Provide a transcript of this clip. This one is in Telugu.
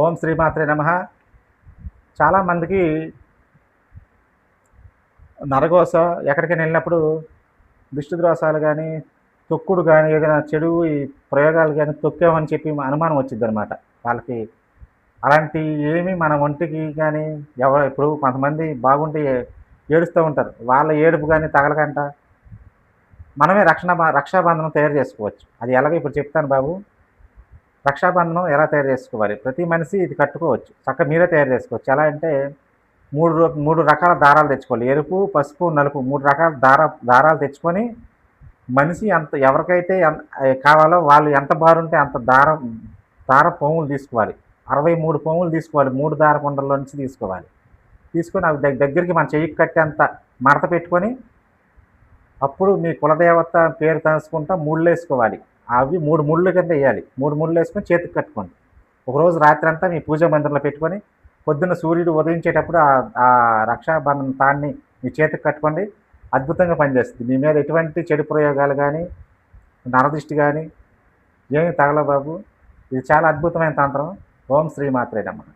ఓం శ్రీమాత్రే నమః. చాలామందికి నరఘోష ఎక్కడికైనా వెళ్ళినప్పుడు దిష్టి దోషాలు గానీ, తొక్కుడు గానీ, ఏదైనా చెడు ఈ ప్రయోగాలు గానీ తొక్కామని చెప్పి అనుమానం వచ్చిద్దనమాట. వాళ్ళకి అలాంటి ఏమి మన ఒంటికి గానీ, ఇప్పుడు కొంతమంది బాగుండి ఏడుస్తూ ఉంటారు. వాళ్ళ ఏడుపు గానీ తగలకంట మనమే రక్షాబంధనం తయారు చేసుకోవచ్చు. అది ఎలాగో ఇప్పుడు చెప్తాను బాబు. రక్షాబంధనం ఎలా తయారు చేసుకోవాలి? ప్రతి మనిషి ఇది కట్టుకోవచ్చు. చక్కగా మీరే తయారు చేసుకోవచ్చు. ఎలా అంటే 3 రకాల దారాలు తెచ్చుకోవాలి. ఎరుపు, పసుపు, నలుపు 3 రకాల దారాలు తెచ్చుకొని మనిషి ఎవరికైతే కావాలో వాళ్ళు ఎంత బారుంటే అంత పోగులు తీసుకోవాలి. 63 పోగులు తీసుకోవాలి. 3 దారపుండల్లో నుంచి తీసుకోవాలి. తీసుకొని అవి దగ్గరికి మన చెయ్యికి కట్టేంత మడత పెట్టుకొని అప్పుడు మీ కులదేవత పేరు తలుచుకుంటా ముళ్ళేసుకోవాలి. అవి 3 ముళ్ళు కింద ఎయ్యాలి. 3 ముళ్ళేసుకొని చేతికి కట్టుకోండి. ఒకరోజు రాత్రంతా మీ పూజా మందిరంలో పెట్టుకొని పొద్దున్న సూర్యుడు ఉదయించేటప్పుడు ఆ రక్షాబంధన తాడుని మీ చేతికి కట్టుకోండి. అద్భుతంగా పనిచేస్తుంది. మీ మీద ఎటువంటి చెడు ప్రయోగాలు గానీ, నరదిష్టి గానీ ఏమి తగలవు బాబు. ఇది చాలా అద్భుతమైన తంత్రం. ఓం శ్రీమాత్రే నమః.